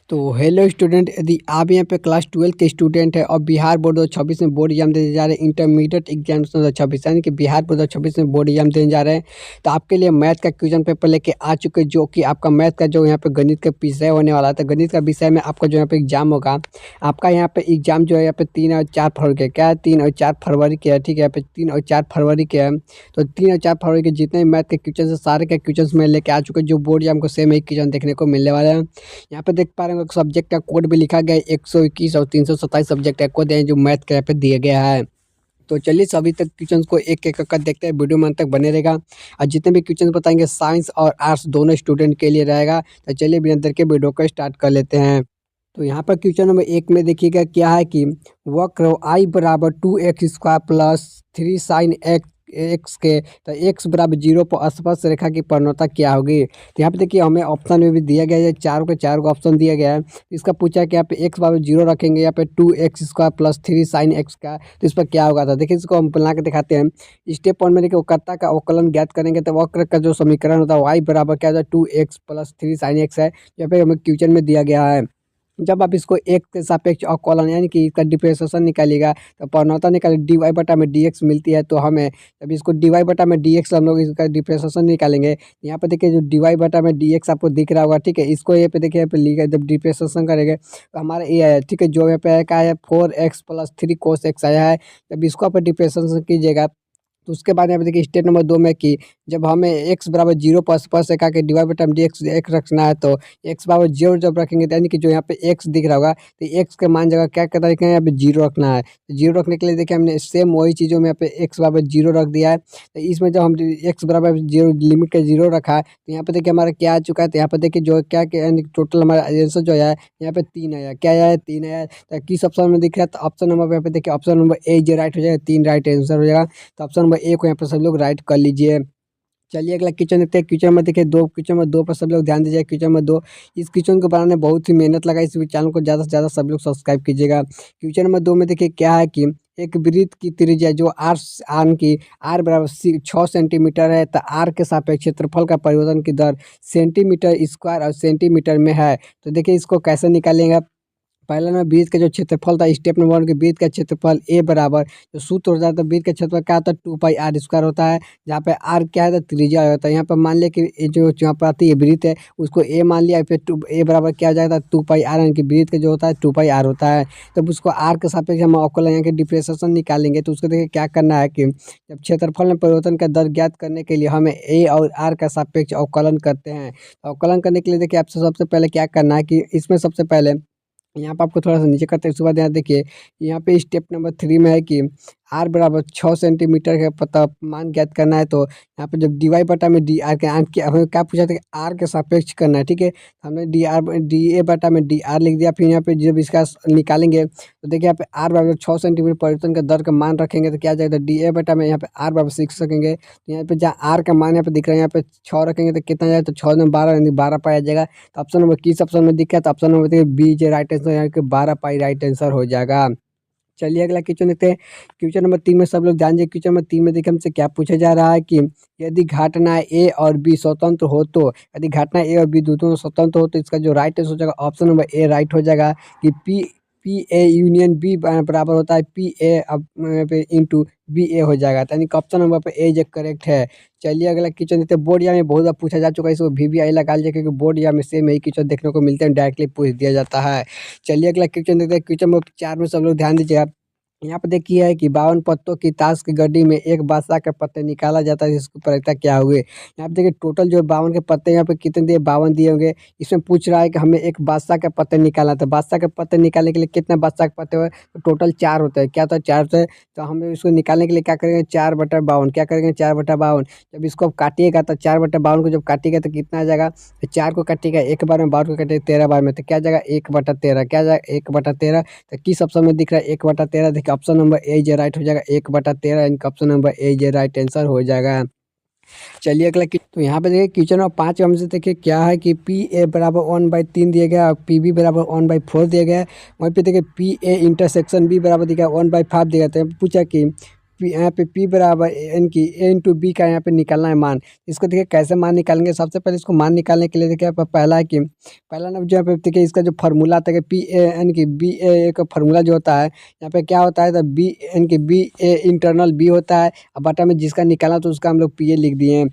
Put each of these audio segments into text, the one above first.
तो hello student, यदि आप यहाँ पे क्लास 12 के स्टूडेंट है और बिहार बोर्ड 2026 में बोर्ड एग्जाम देने जा रहे हैं, इंटरमीडिएट एग्जाम 2026 यानी कि बिहार बोर्ड 2026 में बोर्ड एग्जाम देने जा रहे हैं, तो आपके लिए मैथ का क्वेश्चन पेपर लेके आ चुके हैं, जो कि आपका मैथ का जो यहाँ पे गणित का विषय होने वाला था। गणित का विषय में आपका जो यहाँ पे एग्जाम होगा, आपका यहाँ पे एग्जाम जो है यहाँ पे 3 और 4 फरवरी के क्या है 3 और 4 फरवरी के है। ठीक है, यहाँ पे 3 और 4 फरवरी के है। तो 3 और 4 फरवरी के जितने भी मैथ के क्वेश्चन है, सारे के क्वेश्चन मैं लेके आ चुके हैं, जो बोर्ड एग्जाम को सेम एक क्वेश्चन देखने को मिलने वाला है। यहाँ पे देख पा रहे हैं सब्जेक्ट का कोड भी लिखा गया है, 121 और 327 सब्जेक्ट का कोड है जो मैथ के यहाँ पे दिया गया है। तो चलिए सभी तक क्वेश्चन को एक एक कर देखते हैं, वीडियो में अंत तक बने रहेगा। और जितने भी क्वेश्चन बताएंगे साइंस और आर्ट्स दोनों स्टूडेंट के लिए रहेगा। तो चलिए बिना देर के वीडियो को स्टार्ट कर लेते हैं। तो यहाँ पर क्वेश्चन नंबर 1 में देखिएगा क्या है कि वक्र आई बराबर 2x² प्लस 3 साइन एक्स के तो x बराबर 0 पर स्पर्श रेखा की प्रवणता क्या होगी। तो यहाँ पे देखिए हमें ऑप्शन में भी दिया गया है, चारों के चारों को ऑप्शन दिया गया है। इसका पूछा कि यहाँ पे x बराबर 0 रखेंगे, यहाँ पे 2x² प्लस 3 साइन एक्स का, तो इस पर क्या होगा। था देखिए इसको हम बना के दिखाते हैं। स्टेप 1 में देखिए वक्रता का अवकलन ज्ञात करेंगे, तो वक्र का जो समीकरण होता है y बराबर क्या होता है 2x प्लस 3 साइन एक्स है। यहाँ पे हमें क्वेश्चन में दिया गया है। जब आप इसको एक के सापेक्ष अवकलन यानी कि इसका डिफरेंशिएशन निकालिएगा, तो प्रवणता निकाले dy बटा में dx मिलती है। तो हमें जब इसको dy बटा में dx हम लोग इसका डिफरेंशिएशन निकालेंगे, यहाँ पे देखिए जो dy बटा में dx आपको दिख रहा होगा। ठीक है, इसको यहाँ पे देखिए यहाँ पे लिखा है, जब डिफरेंशिएशन करेंगे तो हमारा ये आया। ठीक है, जो यहाँ पे क्या है 4x प्लस 3 cos x आया है। जब इसको आप डिफरेंशिएशन कीजिएगा, तो उसके बाद यहाँ पे देखिए स्टेप नंबर 2 में कि जब हमें x बराबर 0 पर स्पर्श रेखा के dy बटा में dx एक रखना है, तो x बराबर 0 जब रखेंगे तो यानी कि जो यहाँ पे x दिख रहा होगा, तो x के मान जगह क्या करना है, यहाँ पे 0 रखना है। तो 0 रखने के लिए देखिए हमने सेम वही चीज़ों में यहाँ पे x बराबर 0 रख दिया है। तो इसमें जब हम x बराबर 0 लिमिट का 0 रखा है, तो यहाँ पे देखिए हमारा क्या आ चुका है। तो यहाँ पे देखिए जो क्या टोटल हमारा आंसर जो है यहाँ पे 3 आया। क्या आया है 3 आया। तो किस ऑप्शन में दिख रहा है, तो ऑप्शन नंबर यहाँ पे देखिए ऑप्शन नंबर ए जो राइट हो जाएगा, 3 राइट आंसर हो जाएगा। तो ऑप्शन नंबर ए को यहाँ पर सब लोग राइट कर लीजिए। चलिए अगला क्वेश्चन देखते हैं। क्वेश्चन में देखिए क्वेश्चन में 2 पर सब लोग ध्यान दीजिए। क्वेश्चन में 2, इस क्वेश्चन को बनाने में बहुत ही मेहनत लगा, इस चैनल को ज़्यादा से ज़्यादा सब लोग सब्सक्राइब कीजिएगा। क्वेश्चन नंबर 2 में देखिए क्या है कि एक वृत्त की त्रिज्या जो आर की आर बराबर 6 सेंटीमीटर है, तो आर के सापेक्ष क्षेत्रफल का परिवर्तन की दर सेंटीमीटर स्क्वायर और सेंटीमीटर में है। तो देखिए इसको कैसे निकालेंगे। पहला नंबर वृत्त का जो क्षेत्रफल था, स्टेप नंबर 1 के वृत्त का क्षेत्रफल ए बराबर जो सूत्र होता है, तो वृत्त का क्षेत्रफल क्या होता है 2πr² होता है, जहाँ पे आर क्या है तो त्रिज्या होता है। यहाँ पर मान लिया कि जो यहाँ पर आती है वृत्त है उसको ए मान लिया, फिर ए बराबर क्या हो जाएगा 2πr, यानी कि वृत्त का जो होता है 2πr होता है। तब उसको आर के सापेक्ष हम अवकलन यहाँ के डिफरेंशिएशन निकालेंगे। तो उसको देखिए क्या करना है कि जब क्षेत्रफल में परिवर्तन का दर ज्ञात करने के लिए हमें ए और आर का सापेक्ष अवकलन करते हैं। अवकलन करने के लिए देखिए आपसे सबसे पहले क्या करना है कि इसमें सबसे पहले यहाँ पर आपको थोड़ा सा नीचे करते हैं। उसके बाद यहाँ देखिए यहाँ पे स्टेप नंबर 3 में है कि आर बराबर 6 सेंटीमीटर का पता मान ज्ञात करना है। तो यहाँ पे जब डी वाई बटा में डी आर के हमें क्या पूछा था कि आर के सापेक्ष करना है। ठीक है, हमने डी ए बटा में डी आर लिख दिया। फिर यहाँ पे जब इसका निकालेंगे तो देखिए यहाँ पे आर बराबर 6 सेंटीमीटर परिवर्तन का दर का मान रखेंगे, तो क्या जाएगा डी ए बटा में यहाँ पे आर बराबर 6 रखेंगे। तो यहाँ पे जहाँ आर का मान यहाँ पे दिख रहा है, यहाँ पे 6 रखेंगे तो कितना जाएगा, तो 6 में 12 यानी 12 पाया जाएगा। तो ऑप्शन नंबर किस ऑप्शन में दिख रहा है, तो ऑप्शन नंबर देखिए बी जो राइट आंसर यहाँ के 12 पाई राइट आंसर हो जाएगा। चलिए अगला क्वेश्चन देखते हैं। क्वेश्चन नंबर 3 में सब लोग ध्यान दीजिए। क्वेश्चन नंबर 3 में देखिए हमसे क्या पूछा जा रहा है कि यदि घटना ए और बी स्वतंत्र हो, तो यदि घटना ए और बी दोनों स्वतंत्र हो, तो इसका जो राइट आंसर हो जाएगा ऑप्शन नंबर ए राइट हो जाएगा कि पी ए यूनियन बी बराबर होता है पी ए पे इंटू बी ए हो जाएगा। यानी कि ऑप्शन नंबर पे ए जो करेक्ट है। चलिए अगला क्वेश्चन देखते हैं। बोर्ड या में बहुत बार पूछा जा चुका है, इसको VVI लगा लीजिए, क्योंकि बोर्ड या में सेम यही क्वेश्चन देखने को मिलते हैं, डायरेक्टली पूछ दिया जाता है। चलिए अगला क्वेश्चन देखते हैं। क्वेश्चन नंबर 4 में सब लोग ध्यान दीजिएगा। यहाँ पे देखिए है कि 52 पत्तों की ताश की गड्डी में एक बादशाह के पत्ते निकाला जाता है, जिसकी प्रायिकता क्या हुई। यहाँ पे देखिए टोटल जो 52 के पत्ते यहाँ पे कितने दिए, 52 दिए होंगे। इसमें पूछ रहा है कि हमें एक बादशाह के पत्ते निकालना, तो बादशाह के पत्ते निकालने के लिए कितने बादशाह के पत्ते हुए, तो टोटल 4 होते हैं। क्या होता है 4 होते हैं। तो हमें इसको निकालने के लिए क्या करेंगे 4/52, क्या करेंगे 4/52। जब इसको आप काटिएगा तो 4/52 को जब काटिएगा तो कितना आ जाएगा, तो 4 को काटिएगा 1 बार में, 52 को काटिएगा 13 बार में, तो क्या जाएगा 1/13। क्या जाएगा 1/13। तो किस ऑप्शन में दिख रहा है 1/13, देखिए ऑप्शन नंबर ए जो राइट हो जाएगा 1/13, इनका ऑप्शन नंबर ए जो राइट आंसर हो जाएगा। चलिए अगला तो यहाँ पे देखिए क्वेश्चन नंबर 5 हमसे देखिए क्या है कि पी ए बराबर 1/3 दिया गया और पी बी बराबर 1/4 दिया गया है। वहीं पे देखिए पी ए इंटरसेक्शन बी बराबर दिया गया 1/5 दिया गया। तो पूछा कि यहाँ पे पी बराबर एन की ए इंटू बी का यहाँ पे निकालना है मान। इसको देखिए कैसे मान निकालेंगे। सबसे पहले इसको मान निकालने के लिए देखिए पहला है कि पहला ना जो यहाँ पे देखिए इसका जो फार्मूला आता है पी ए एन की बी ए का फार्मूला जो होता है यहाँ पे क्या होता है तो बी एन की बी ए इंटरनल बी होता है। अब बटा में जिसका निकाला तो उसका हम लोग पी ए लिख दिए हैं।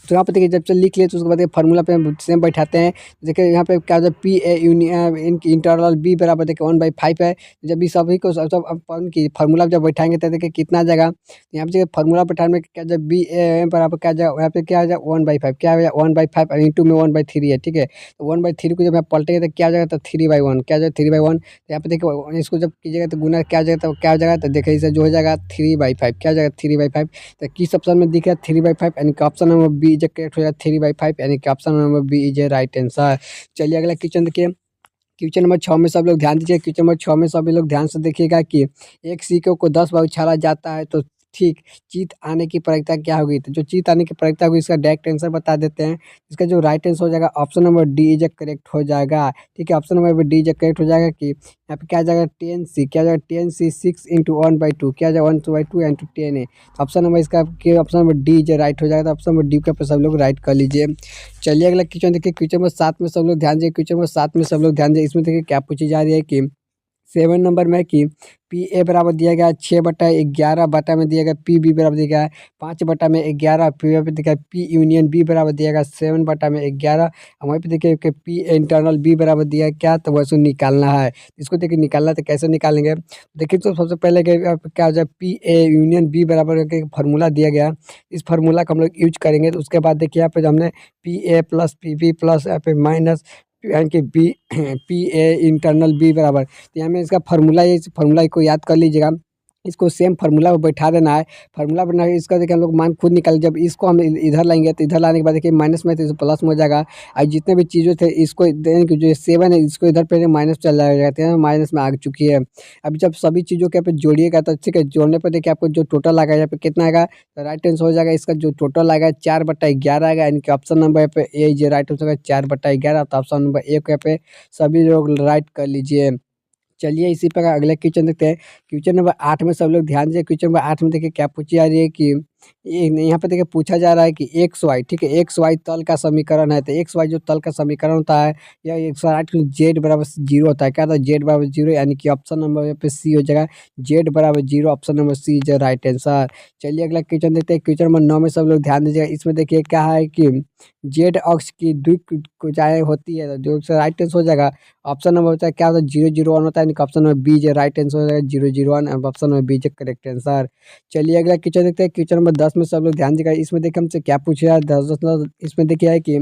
तो यहाँ पे देखिए जब से लिख लिए तो उसके बाद फार्मूला पे हम सेम बैठाते हैं। देखिए यहाँ पे क्या होता है पी ए यूनियन इनकी इंटरनल बी बराबर देखिए 1/5 है। जब भी सभी को सब अपन की फार्मूला जब बैठाएंगे तो देखिए कितना आ जाएगा। तो यहाँ पे फार्मूला बैठाने में क्या जब बी ए बराबर क्या जाएगा यहाँ पे क्या आ जाएगा 1/5 क्या हो जाएगा 1/5 इंटू में 1/3 है। ठीक है तो 1/3 को जब मैं पलटेंगे तो क्या आ जाएगा तो 3/1 क्या जाएगा 3/1। तो यहाँ पे देखिए इसको जब कीजिएगा तो गुना क्या आ जाएगा तो क्या हो जाएगा तो देखिए इसे जो हो जाएगा 3/5 क्या हो जाएगा 3/5। तो किस ऑप्शन में दिख रहा है 3/5 यानी कि option number B is correct हो जाएगा 3/5 यानी कि option number B is a right answer. चलिए अगला क्वेश्चन देखिए। क्वेश्चन नंबर 6 में सब लोग ध्यान दीजिए। क्वेश्चन नंबर 6 में सभी लोग ध्यान से देखिएगा कि एक सिक्के को 10 बार उछाला जाता है तो ठीक जीत आने की प्रायिकता क्या होगी। तो जो जीत आने की प्रायिकता होगी इसका डायरेक्ट आंसर बता देते हैं। इसका जो राइट आंसर हो जाएगा option number D is correct हो जाएगा। ठीक है option number D is correct हो जाएगा कि यहाँ पे क्या आ जाएगा 10c क्या आ जाएगा 10c 6 इंटू 1/2 क्या आ जाएगा 1/2 इंटू 10 है। ऑप्शन नंबर इसका option number D is right हो जाएगा। तो ऑप्शन नंबर डी के सब लोग राइट कर लीजिए। चलिए अगला क्वेश्चन देखिए। क्वेश्चन नंबर 7 में सब लोग ध्यान दीजिए। क्वेश्चन नंबर 7 में सब लोग ध्यान दीजिए। इसमें देखिए क्या पूछी जा रही है कि 7 नंबर में कि पी ए बराबर दिया गया 6/11 बटा में दिया गया पी बी बराबर दिया गया 5/11 फिर पे देखिए पी यूनियन बी बराबर दिया गया 7/11। वहीं पे देखिए कि पी इंटरनल बी बराबर दिया क्या तो वैसे निकालना है। इसको देखिए निकालना तो कैसे निकालेंगे देखिए। तो सबसे पहले क्या हो जाए पी ए यूनियन बी बराबर फार्मूला दिया गया। इस फार्मूला का हम लोग यूज करेंगे। तो उसके बाद देखिए यहाँ पे हमने P A plus P B plus यहाँ पे माइनस यानी कि B P A internal B बराबर। तो यहाँ में इसका फार्मूला है इस फार्मूला को याद कर लीजिएगा। इसको सेम फार्मूला पर बैठा देना है। फार्मूला बना के इसका देखिए हम लोग मान खुद निकाल जब इसको हम इधर लाएंगे तो इधर लाने के बाद देखिए माइनस में तो प्लस में हो जाएगा। और जितने भी चीज़ें थे इसको जो 7 है इसको इधर पे माइनस चल जाएगा माइनस में आ चुकी है। अभी जब सभी चीज़ों के यहाँ पे जोड़िएगा तो ठीक है जोड़ने पर देखिए आपको जो टोटल आएगा यहाँ पे कितना आएगा तो राइट आंसर हो जाएगा। इसका जो टोटल आएगा 4/11 आएगा यानी कि ऑप्शन नंबर यहाँ पे ए जो राइट आंसर 4/11। तो ऑप्शन नंबर ए को यहाँ पे सभी लोग राइट कर लीजिए। चलिए इसी प्रकार अगले क्वेश्चन देखते हैं। क्वेश्चन नंबर 8 में सब लोग ध्यान दीजिए। क्वेश्चन नंबर 8 में देखिए क्या पूछी जा रही है कि यहाँ पे देखिए पूछा जा रहा है कि एक्स वाई ठीक है एक्स वाई तल का समीकरण है। तो एक्स वाई जो तल का समीकरण होता है या 108 जेड बराबर 0 होता है। क्या था जेड बराबर 0 यानी कि ऑप्शन नंबर यहाँ पे सी हो जाएगा जेड बराबर 0 option number C is right answer. चलिए अगला क्वेश्चन देखते हैं। क्वेश्चन नंबर 9 में सब लोग ध्यान दीजिएगा। इसमें देखिए क्या है कि जेड अक्ष की भुजाएं होती है तो जो राइट आंसर हो जाएगा ऑप्शन नंबर होता है क्या होता है 001 होता है। ऑप्शन नंबर बी जो राइट आंसर हो जाएगा 001 ऑप्शन नंबर बी जो करेक्ट आंसर। चलिए अगला क्वेश्चन देखते हैं। क्वेश्चन नंबर 10 में सब लोग ध्यान दीजिएगा। इसमें देखिए हमसे क्या पूछा है 10 इसमें देखिए है कि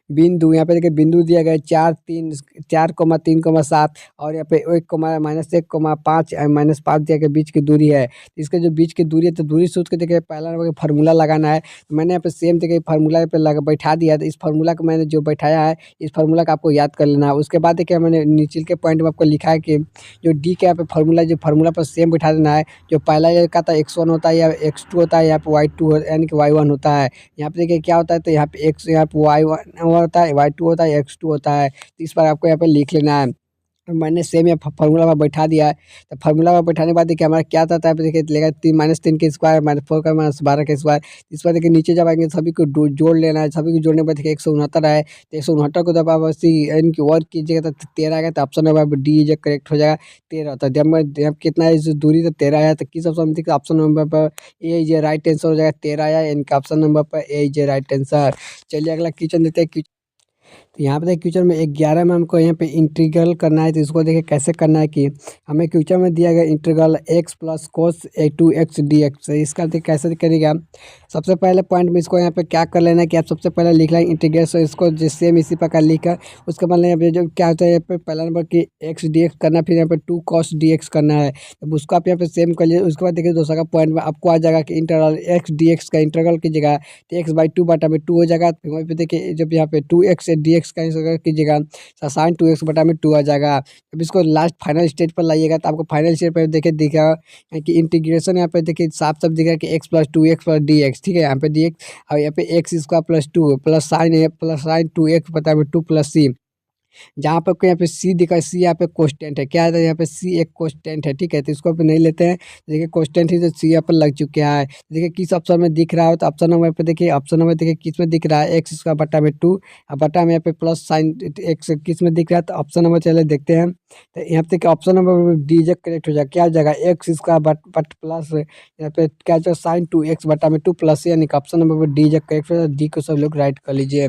बिंदु यहाँ पे देखिए बिंदु दिया गया है 4,3,7 और यहाँ पे 1,-1,5 -5 दिया गया बीच की दूरी है। इसके जो बीच की दूरी है तो दूरी सोच के देखिए पहला नंबर फार्मूला लगाना है। तो मैंने यहाँ पे सेम देखिए फार्मूला पे लगा बैठा दिया। तो इस फार्मूला को मैंने जो बैठाया है इस फार्मूला का आपको याद कर लेना है। उसके बाद देखिए मैंने नीचे के पॉइंट में आपको लिखा है कि जो डी के यहाँ पे फार्मूला जो फार्मूला पर सेम बैठा देना है। जो पहला का था x1 होता है या x2 होता है यहाँ पे y2 यानी कि y1 होता है। यहाँ पे देखिए क्या होता है तो यहाँ पे x यहाँ पे y1 होता है y2 होता है x2 होता है। तो इस बार आपको यहाँ पे लिख लेना है। मैंने सेम यहाँ फार्मूला में बैठा दिया है। तो फार्मूला में बैठाने के बाद देखिए हमारा क्या आता है देखिए लेगा 3 के स्क्वायर -4 का -12 के स्क्वायर। इस बार देखिए नीचे जब आएंगे सभी को जोड़ लेना है। सभी को जोड़ने के बाद देखिए 169 है। तो 169 को जब आप इनकी वर्क कीजिएगा तो 13 आएगा। तो ऑप्शन नंबर डी जो करेक्ट हो जाएगा 13। तो जब कितना है जो दूरी तो 13 है। तो किस ऑप्शन में ऑप्शन नंबर पर ए जो राइट आंसर हो जाएगा 13 आया इनका ऑप्शन नंबर पर ए जो राइट आंसर। चलिए अगला क्वेश्चन देते हैं। तो यहाँ पे देखिए क्वेश्चन में 11 में हमको यहाँ पे इंटीग्रल करना है। तो इसको देखिए कैसे करना है कि हमें क्वेश्चन में दिया गया integral x plus cos 2x dx। इसका देखिए कैसे करिएगा। सबसे पहले पॉइंट में इसको यहाँ पे क्या कर लेना है कि आप सबसे पहले लिख लें इंटीग्रेशन इसको सेम इसी प्रकार लिखा। उसके बाद यहाँ पे जो क्या होता है यहाँ पे पहला नंबर की x dx करना फिर यहाँ पे 2 cos dx करना है। तो उसको आप यहाँ पे सेम कर लीजिए। उसके बाद देखिए दूसरा का पॉइंट में आपको आ जाएगा कि इंटीग्रल x dx का इंटीग्रल कीजिएगा तो x/2 बटा में 2 हो जाएगा। फिर वहीं पे देखिए जब यहाँ पे 2x से dx का कीजिएगा तो साइन 2x बटा में 2 आ जाएगा। अब इसको लास्ट फाइनल स्टेज पर लाइएगा तो आपको फाइनल स्टेज पर देखिए दिखेगा कि इंटीग्रेशन यहाँ पे देखिए साफ साफ दिखेगा कि x plus 2x plus dx ठीक है। यहाँ पे dx और यहाँ पे x square plus 2 plus sign 2x बटा में 2 प्लस c जहाँ पर आपको यहाँ पे सी दिखा है, सी यहाँ पे कोस्टेंट है। क्या है यहाँ पे सी एक कोस्टेंट है, ठीक है। तो इसको आप नहीं लेते हैं। देखिए कोस्टेंट ही तो सी यहाँ पर लग चुके हैं। देखिए किस ऑप्शन में दिख रहा है, तो ऑप्शन नंबर पे देखिए, ऑप्शन नंबर देखिए किस में दिख रहा है, एक्स स्क्वायर बटा में 2 और बटा में यहाँ पे प्लस साइन एक्स किस में दिख रहा है। तो ऑप्शन नंबर चले देखते हैं। तो यहाँ पे देखिए ऑप्शन नंबर डी जो करेक्ट हो जाएगा। क्या हो जाएगा, एक्स स्क्वायर बट प्लस यहाँ पे क्या जो साइन 2x बटा में 2 प्लस, यानी कि ऑप्शन नंबर डी जो करेक्ट हो जाएगा। डी को सब लोग राइट कर लीजिए।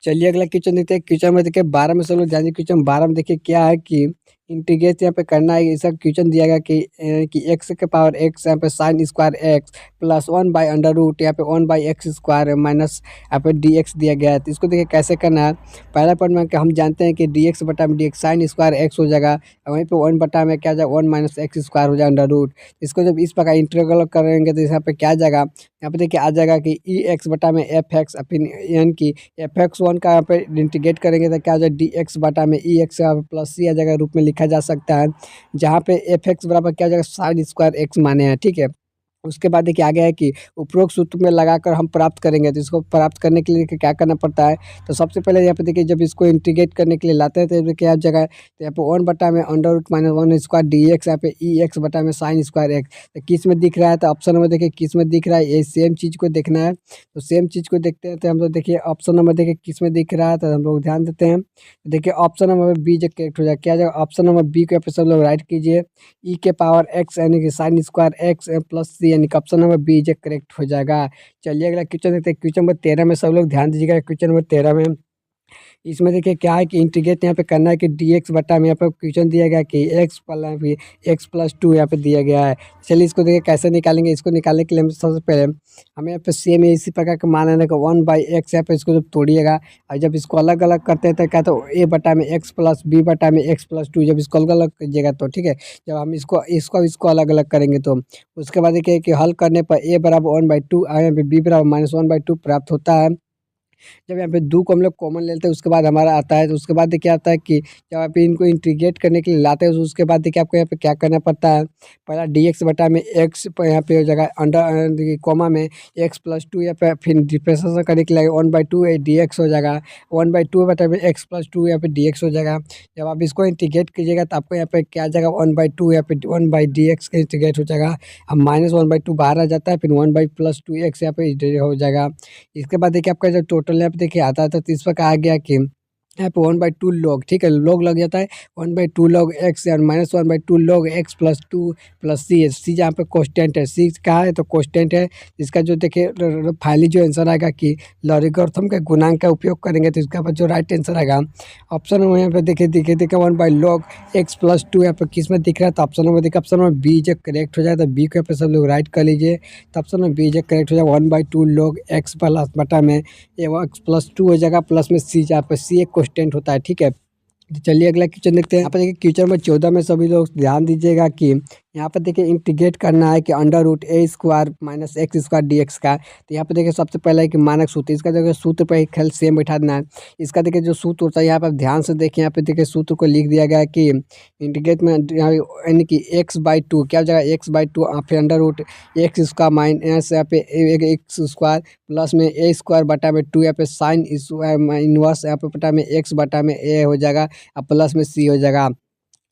चलिए अगला क्वेश्चन देखते हैं। क्वेश्चन में देखिए 12 में सब लोग जानिए। क्वेश्चन 12 में देखिए क्या है कि इंटीग्रेट यहाँ पे करना है। ऐसा क्वेश्चन दिया गया कि एक्स के पावर एक्स यहाँ पे साइन स्क्वायर एक्स प्लस 1/√, यहाँ पे 1/x स्क्वायर माइनस यहाँ पे डी एक्स दिया गया है। तो इसको देखिए कैसे करना है। पहला पॉइंट में कि हम जानते हैं कि डी एक्स बटा में D x sine square x हो जाएगा, और वहीं पे 1 बटा में क्या जाएगा 1 माइनस एक्स स्क्वायर हो जाएगा अंडर रूट। इसको जब इस प्रकार इंटीग्रल करेंगे तो यहाँ पे क्या आ जाएगा, यहाँ पे देखिए आ जाएगा कि ई एक्स बटा में एफ एक्स, फिर यानी कि एफ एक्स वन का यहाँ पे इंटीग्रेट करेंगे तो क्या आ जाएगा डी एक्स बटा में ई एक्स प्लस सी आ जाएगा रूप में लिखा जा सकता है, जहाँ पे एफ एक्स बराबर क्या आ जाएगा साइन स्क्वायर एक्स माने हैं, ठीक है। उसके बाद देखिए आगे है कि उपरोक्त सूत्र में लगाकर हम प्राप्त करेंगे। तो इसको प्राप्त करने के लिए देखिए क्या करना पड़ता है। तो सबसे पहले यहाँ पे देखिए जब इसको इंटीग्रेट करने के लिए लाते हैं तो क्या जगह है, तो यहाँ पे 1 बटा में under root -1 square d x, यहाँ पे ई एक्स बटा में साइन स्क्वायर एक्स। तो किस में दिख रहा है, तो ऑप्शन नंबर देखिए किस में दिख रहा है, ये सेम चीज़ को देखना है। तो सेम चीज़ को देखते हैं। तो हम लोग देखिए ऑप्शन नंबर देखिए किस में दिख रहा है, तो हम लोग ध्यान देते हैं। तो देखिए ऑप्शन नंबर बी जो करेक्ट हो जाए। क्या जाएगा, ऑप्शन नंबर बी को यहाँ पे सब लोग राइट कीजिए। ई के पावर एक्स यानी कि साइन स्क्वायर एक्स प्लस सी, यानी कि ऑप्शन नंबर बी जो करेक्ट हो जाएगा। चलिए अगला क्वेश्चन देखते हैं। क्वेश्चन नंबर 13 में सब लोग ध्यान दीजिएगा। क्वेश्चन नंबर 13 में इसमें देखिए क्या है कि इंटीग्रेट यहाँ पे करना है कि डी एक्स बटा में यहाँ पे क्वेश्चन दिया गया कि x+2 यहाँ पे दिया गया है। चलिए इसको देखिए कैसे निकालेंगे। इसको निकालने के लिए हम सबसे पहले हमें यहाँ पे सेम इसी प्रकार का मान है कि 1/x यहाँ पे इसको जब तोड़िएगा और जब इसको अलग अलग करते हैं तो क्या, तो a बटा में x प्लस b बटा में x+2, जब इसको अलग अलग कीजिएगा तो ठीक है। जब हम इसको इसको इसको अलग अलग करेंगे तो उसके बाद देखिए कि हल करने पर a बराबर 1/2 और यहाँ पे b बराबर -1/2 प्राप्त होता है। जब यहाँ पे 2 को हम लोग कॉमन ले लेते हैं उसके बाद हमारा आता है। तो उसके बाद देखिए आता है कि जब आप इनको इंटीग्रेट करने के लिए लाते हैं तो उसके बाद देखिए आपको यहाँ पे क्या करना पड़ता है। पहला डी एक्स बटा में एक्स यहाँ पे हो जाएगा अंडर कॉमा में x+2, यहाँ पे फिर डिफ्रेंशिएशन करने के लिए 1/2 डी एक्स हो जाएगा। 1/2 बटा में x+2 यहाँ पे डी एक्स हो जाएगा। जब आप इसको इंटीग्रेट कीजिएगा तो आपको यहाँ पे क्या आ जाएगा 1/2 यहाँ पे 1/dx का इंटीग्रेट हो जाएगा। अब -1/2 बाहर आ जाता है, फिर 1/+2x यहाँ पे हो जाएगा। इसके बाद देखिए आपका जो टोटल यहाँ पे देखिए आता है तो इस पर कहा गया कि यहाँ पे 1/2 log, ठीक है, log लग जाता है 1/2 log x और -1/2 log x+2 प्लस सी जहाँ पे कोस्टेंट है। सी कहा है तो कोस्टेंट है। इसका जो देखिए फाइनली जो आंसर आएगा कि लॉगरिथम के गुणांक का उपयोग करेंगे तो इसका जो राइट आंसर आएगा ऑप्शन नंबर यहाँ पे देखिए 1/log x+2 यहाँ पे किस में दिख रहा है। तो ऑप्शन नंबर देखिए ऑप्शन नंबर बी जो करेक्ट हो जाए। तो बी को यहाँ पे सब लोग राइट कर लीजिए। तो ऑप्शन नंबर बी जो करेक्ट हो जाए 1/2 log x प्लस बटा में x+2 हो जाएगा प्लस में सी, जहाँ पे सी एक कोस्टेंट होता है, ठीक है। तो चलिए अगला क्वेश्चन देखते हैं। यहाँ पर देखिए क्वेश्चन नंबर 14 में सभी लोग ध्यान दीजिएगा कि यहाँ पर देखिए इंटीग्रेट करना है कि under root a² - x² dx का। तो यहाँ पे देखिए सबसे पहले है कि मानक सूत्र, इसका देखिए सूत्र पर एक ख्याल सेम बैठा देना है। इसका देखिए जो सूत्र होता है यहाँ पर ध्यान से देखिए, यहाँ पे देखिए सूत्र को लिख दिया गया है कि इंटीग्रेट में यानी कि x/2 क्या हो जाएगा x/2 फिर अंडर रूट x² माइनस यहाँ पे x² प्लस में a² बटा में 2 यहाँ पे साइन इनवर्स यहाँ पे बटा में x बटा में a हो जाएगा और प्लस में c हो जाएगा।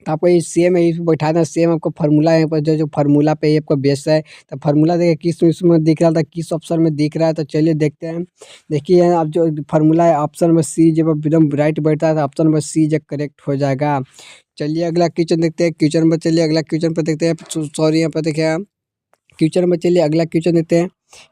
तो आपको ये सेम है बैठा देना। सेम आपको फार्मूला है पर जो फार्मूला पे ये आपको बेस है। तो फार्मूला देखिए किस इसमें दिख रहा था, किस ऑप्शन में दिख रहा है। तो चलिए देखते हैं। देखिए अब जो फार्मूला है ऑप्शन नंबर सी जब एकदम राइट बैठता है तो ऑप्शन नंबर सी जब करेक्ट हो जाएगा। चलिए अगला क्वेश्चन देखते हैं। क्वेश्चन नंबर चलिए अगला क्वेश्चन पर देखते हैं। सॉरी यहाँ पर देखिए क्वेश्चन नंबर चलिए अगला क्वेश्चन देते हैं।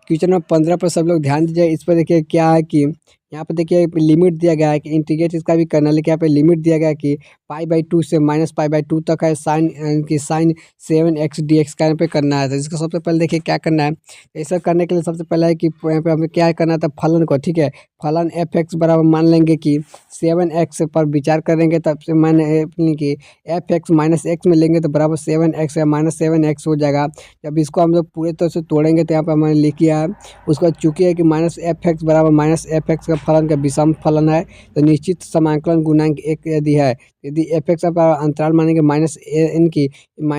क्वेश्चन नंबर 15 पर सब लोग ध्यान दीजिए। इस पर देखिए क्या है कि यहाँ पे देखिए लिमिट दिया गया है कि इंटीग्रेट इसका भी करना है, लेकिन यहाँ पे लिमिट दिया गया है कि π/2 से -π/2 तक है साइन 7x dx का यहाँ पे करना है। तो इसका सबसे पहले देखिए क्या करना है। ऐसा करने के लिए सबसे पहले है कि यहाँ पे हमें क्या करना था, फलन को, ठीक है, फलन f(x) बराबर मान लेंगे कि 7x पर विचार करेंगे तब से मान कि f(x) -x में लेंगे तो बराबर 7x या -7x हो जाएगा। जब इसको हम लोग पूरे तरह से तोड़ेंगे तो यहाँ पर हमने लिख किया है। उसके बाद चूंकि है कि -f(x) बराबर -f(x) का फलन का विषम फलन है तो निश्चित समाकलन गुणांक 1 यदि है, यदि f(x) पर अंतराल मानेंगे -a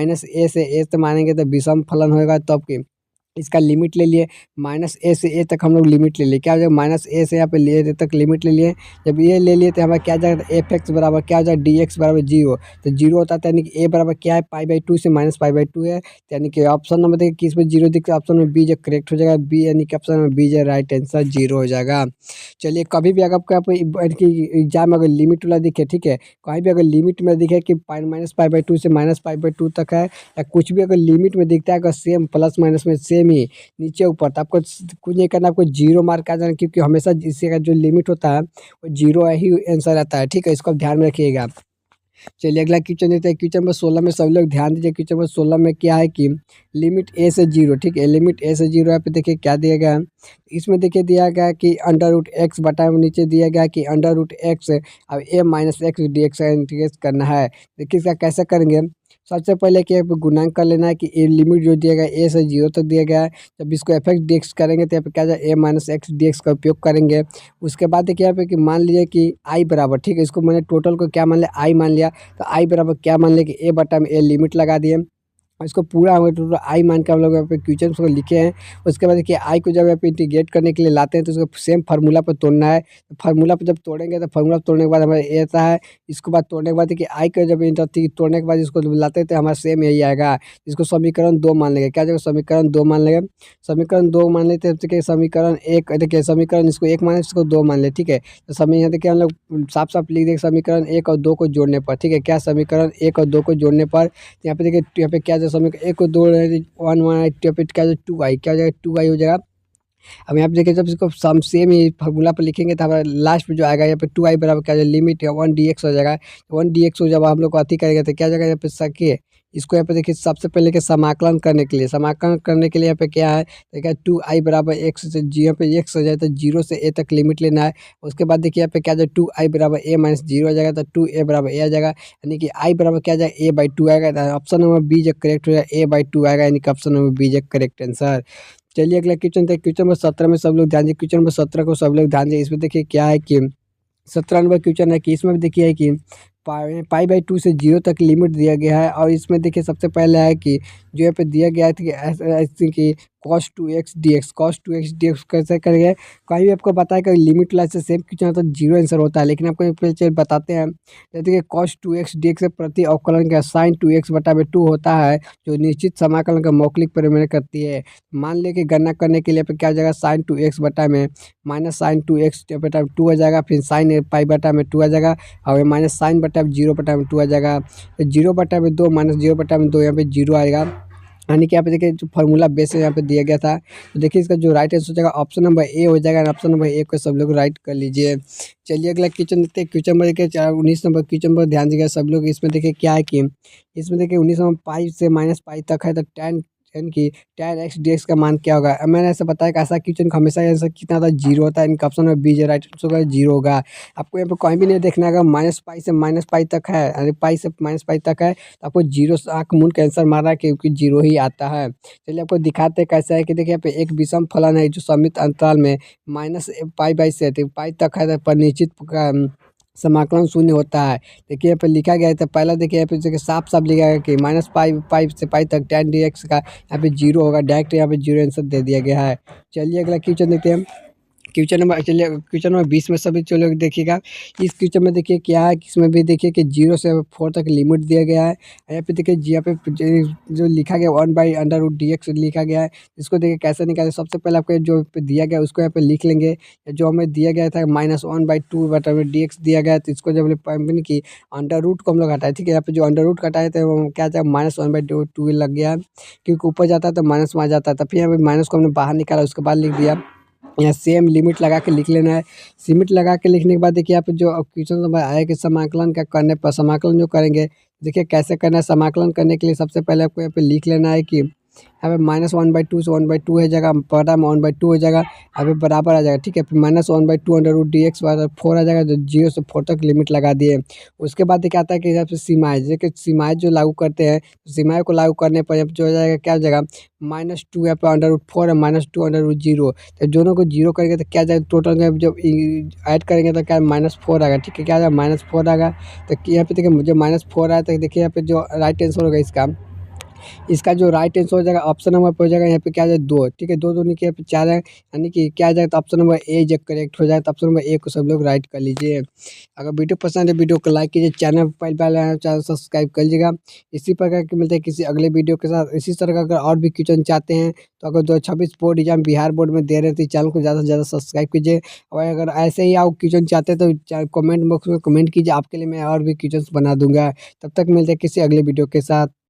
से a से मानेंगे तो विषम फलन होगा तब की इसका लिमिट ले लिए, माइनस ए से ए तक हम लोग लिमिट ले लिए। क्या हो जाएगा, माइनस ए से यहाँ पे ले तक लिमिट ले लिए। जब ये ले लिए तो हमारा क्या आ जाएगा, एफ एक्स बराबर क्या हो जाएगा, डी एक्स बराबर जीरो। तो जीरो होता है, यानी कि ए बराबर क्या है, पाई बाई टू से माइनस पाई बाई टू है। यानी कि ऑप्शन नंबर देखिए किस में जीरो दिखता है, ऑप्शन में बी जो करेक्ट हो जाएगा, बी यानी कि ऑप्शन में बी जो राइट आंसर जीरो हो जाएगा। चलिए कभी भी अगर आपको एग्जाम में अगर लिमिट वाला दिखे, ठीक है, कहीं भी अगर लिमिट में दिखे कि माइनस पाई बाई टू से माइनस पाई बाई टू तक है, या कुछ भी अगर लिमिट में दिखता है अगर सेम प्लस माइनस में सेम ही नीचे ऊपर, तो आपको कुछ नहीं करना, आपको जीरो मार्क आ जाना, क्योंकि हमेशा इसका जो लिमिट होता है वो जीरो ही आंसर आता है। ठीक है, इसको आप ध्यान में रखिएगा। चलिए अगला क्वेश्चन देते हैं। क्वेश्चन नंबर 16 में सब लोग ध्यान दीजिए। क्वेश्चन नंबर 16 में क्या है कि लिमिट ए से जीरो, ठीक है, लिमिट ए से जीरो। यहाँ पे देखिए क्या दिया गया है, इसमें देखिए दिया गया कि अंडर रूट एक्स बटा में नीचे दिया गया कि अंडर रूट एक्स, अब a minus x d x integrate करना है। देखिए इसका कैसे करेंगे। सबसे पहले क्या है, गुणांक कर लेना है कि ए लिमिट जो दिया गया ए से जीरो तक दिया गया है। जब इसको एफ एक्स डी एक्स करेंगे तो यहाँ पे क्या जाए, ए माइनस एक्स डी एक्स का उपयोग करेंगे। उसके बाद देखिए यहाँ पे कि मान लीजिए कि आई बराबर, ठीक है, इसको मैंने टोटल को क्या मान लिया, आई मान लिया। तो आई बराबर क्या मान लिया कि ए बटा में ए लिमिट लगा दिए। और इसको पूरा हम टोटल आई मान के हम लोग यहाँ पे क्वेश्चन को लिखे हैं। उसके बाद देखिए आई को जब यहाँ पे इंटीग्रेट करने के लिए लाते हैं तो उसको सेम फार्मूला पर तोड़ना है। तो फार्मूला पर जब तोड़ेंगे तो फार्मूला तोड़ने के बाद हमारा ए आता है। इसके बाद तोड़ने के बाद देखिए आई को जब तोड़ने के बाद इसको लाते हैं तो हमारा सेम यही आएगा। इसको समीकरण दो मान लेंगे। क्या जगह समीकरण दो मान लेंगे, समीकरण दो मान लेते हैं। देखिए समीकरण एक, देखिए समीकरण इसको एक मान, इसको दो मान ले, ठीक है। तो समी यहाँ देखिए हम लोग साफ साफ लिख देंगे समीकरण एक और दो को जोड़ने पर, ठीक है। क्या समीकरण एक और दो को जोड़ने पर यहाँ पे देखिए, यहाँ पे क्या जो समीकरण एक को दो वन वन आई, यहाँ पे क्या जो टू आई, क्या हो जाएगा, टू आई हो जाएगा। अब यहाँ पे देखिए जब इसको सम सेम ही फार्मूला पर लिखेंगे तो हमारा लास्ट में जो आएगा यहाँ पे टू आई बराबर क्या लिमिट है वन डी एक्स हो जाएगा। वन डी एक्स हो, जब हम लोग को अति करेंगे तो क्या हो जाएगा, यहाँ पे सके इसको यहाँ पे देखिए सबसे पहले के समाकलन करने के लिए, समाकलन करने के लिए यहाँ पे क्या है, देखिए टू आई बराबर एक्स से जी, यहाँ पे एक्स हो जाए तो जीरो से ए तक लिमिट लेना है। उसके बाद देखिए यहाँ पे क्या जाए, टू आई बराबर ए माइनस जीरो आ जाएगा, तो टू ए बराबर ए आ जाएगा। यानी कि आई बराबर क्या जाएगा, ए बाई टू आएगा। ऑप्शन नंबर बी जो करेक्ट हो जाएगा, ए बाई टू आएगा, यानी कि ऑप्शन नंबर बी जो करेक्ट आंसर। चलिए अगला क्वेश्चन थे। क्वेश्चन नंबर 17 में सब लोग ध्यान दीजिए। क्वेश्चन नंबर 17 को सब लोग ध्यान दीजिए। इसमें देखिए क्या है कि 17 नंबर क्वेश्चन है कि इसमें भी देखिए है कि पाई बाई टू से जीरो तक लिमिट दिया गया है। और इसमें देखिए सबसे पहले है कि जो यहाँ पे दिया गया है कि ऐसे कि cos two x d x, cos two x d x कैसे करेंगे। कहीं भी आपको बताया कि लिमिट वाला से सेम क्वेश्चन होता है जीरो आंसर होता है, लेकिन आपको पहले बताते हैं। जैसे कि cos two x d x से प्रति अवकलन का साइन टू एक्स बटा में टू होता है, जो निश्चित समाकलन का मौलिक परिमेय करती है। मान लें कि गणना करने के लिए पे क्या हो जाएगा, साइन टू एक्स बटा में माइनस साइन टू एक्स बटा टू आ जाएगा, फिर साइन पाई बटा में टू आ जाएगा, और माइनस साइन बटा में जीरो बटा में टू आ जाएगा। तो जीरो बटा में दो माइनस जीरो बटा में दो, यहाँ पे जीरो आएगा। यानी कि यहाँ पे देखिए जो फार्मूला बेस यहाँ पे दिया गया था। तो देखिए इसका जो राइट आंसर हो जाएगा ऑप्शन नंबर ए हो जाएगा। ऑप्शन नंबर ए को सब लोग राइट कर लीजिए। चलिए अगला क्वेश्चन देखते हैं। क्वेश्चन नंबर देखिए 19 नंबर क्वेश्चन पर ध्यान दीजिएगा सब लोग। इसमें देखिए क्या है कि इसमें देखिए 19 नंबर पाई से माइनस पाई तक है, तो टेन यानी कि tan एक्स डी एक्स का मान क्या होगा। मैंने ऐसा बताया कि ऐसा क्वेश्चन का हमेशा आंसर कितना था, जीरो होता है। इनका ऑप्शन में बी जो राइट आंसर होगा जीरो होगा। आपको यहाँ पे कहीं भी नहीं देखना होगा, माइनस पाई से माइनस पाई तक है, अरे पाई से माइनस पाई तक है, तो आपको जीरो से आँख मूंद के आंसर मारना है, क्योंकि जीरो ही आता है। चलिए आपको दिखाते हैं कैसा है कि देखिए यहाँ पे एक विषम फलन है जो समित अंतराल में माइनस पाई बाई से पाई तक है, पर निश्चित समाकलन शून्य होता है। देखिए यहाँ पे लिखा गया है, तो पहला देखिए यहाँ पे देखिए साफ साफ लिखा गया कि माइनस पाई पाई से पाई तक tan डी एक्स का यहाँ पे जीरो होगा। डायरेक्ट यहाँ पे जीरो आंसर दे दिया गया है। चलिए अगला क्वेश्चन देखते हैं। क्वेश्चन नंबर चलिए क्वेश्चन नंबर 20 में सभी चलो देखिएगा। इस क्वेश्चन में देखिए क्या है कि इसमें भी देखिए कि जीरो से फोर तक लिमिट दिया गया है। यहाँ पे देखिए यहाँ पे जो लिखा गया one by under root d x लिखा गया है। इसको देखिए कैसे निकालें। सबसे पहले आपको जो दिया गया उसको यहाँ पे लिख लेंगे। जो हमें दिया गया था माइनस वन बाई टू बटा में डी एक्स दिया गया, तो इसको जब हमने की अंडर रूट को हम लोग हटाए, ठीक है। यहाँ पे जो अंडर रूट हटाए थे वो क्या था, माइनस वन बाई टू लग गया, क्योंकि ऊपर जाता है तो माइनस में आ जाता है। तो फिर यहाँ पे माइनस को हमने बाहर निकाला, उसके बाद लिख दिया। यहाँ सेम लिमिट लगा के लिख लेना है। लिमिट लगा के लिखने के बाद देखिए यहाँ पे जो क्वेश्चन नंबर आया कि समाकलन का करने पर समाकलन जो करेंगे, देखिए कैसे करना है। समाकलन करने के लिए सबसे पहले आपको यहाँ पे लिख लेना है कि यहाँ पे माइनस वन बाई टू से वन बाई टू हो जाएगा, बड़ा में वन बाई टू हो जाएगा, यहाँ पे बराबर आ जाएगा, ठीक है। फिर minus one by two under root d x four आ जाएगा, जो जीरो से फोर तक लिमिट लगा दिए। उसके बाद क्या आता है कि यहाँ पे सीमाएँ, जैसे सीमाएँ जो लागू करते हैं, सीमाएँ को लागू करने पर यहाँ पे जो हो जाएगा क्या हो जाएगा, माइनस टू यहाँ पे अंडर रूट फोर है, minus two under root zero. तो दोनों को जीरो करेंगे तो क्या जाएगा, टोटल जब ऐड करेंगे तो क्या माइनस फोर आएगा, ठीक है। क्या आएगा, माइनस फोर आएगा। तो यहाँ पे देखिए मुझे माइनस फोर आया, तो देखिए यहाँ पे जो राइट आंसर होगा इसका इसका जो राइट आंसर हो जाएगा ऑप्शन नंबर पे हो जाएगा यहाँ पे क्या आ जाए 2, ठीक है। 2 दूनी के 4 है, यानी कि क्या आ जाएगा तो ऑप्शन नंबर ए जब करेक्ट हो जाए तो ऑप्शन नंबर ए को सब लोग राइट कर लीजिए। अगर वीडियो पसंद है वीडियो को लाइक कीजिए, चैनल पर पहले पहले आए हैं चैनल सब्सक्राइब कर लीजिएगा। इसी प्रकार के मिलते हैं किसी अगले वीडियो के साथ। इसी तरह का अगर और भी क्वेश्चन चाहते हैं तो अगर 2026 बोर्ड एग्जाम बिहार बोर्ड में दे रहे हैं तो चैनल को ज़्यादा से ज़्यादा सब्सक्राइब कीजिए। और अगर ऐसे ही आप क्वेश्चन चाहते हैं तो कमेंट बॉक्स में कमेंट कीजिए, आपके लिए मैं और भी क्वेश्चन बना दूंगा। तब तक मिलते हैं किसी अगले वीडियो के साथ।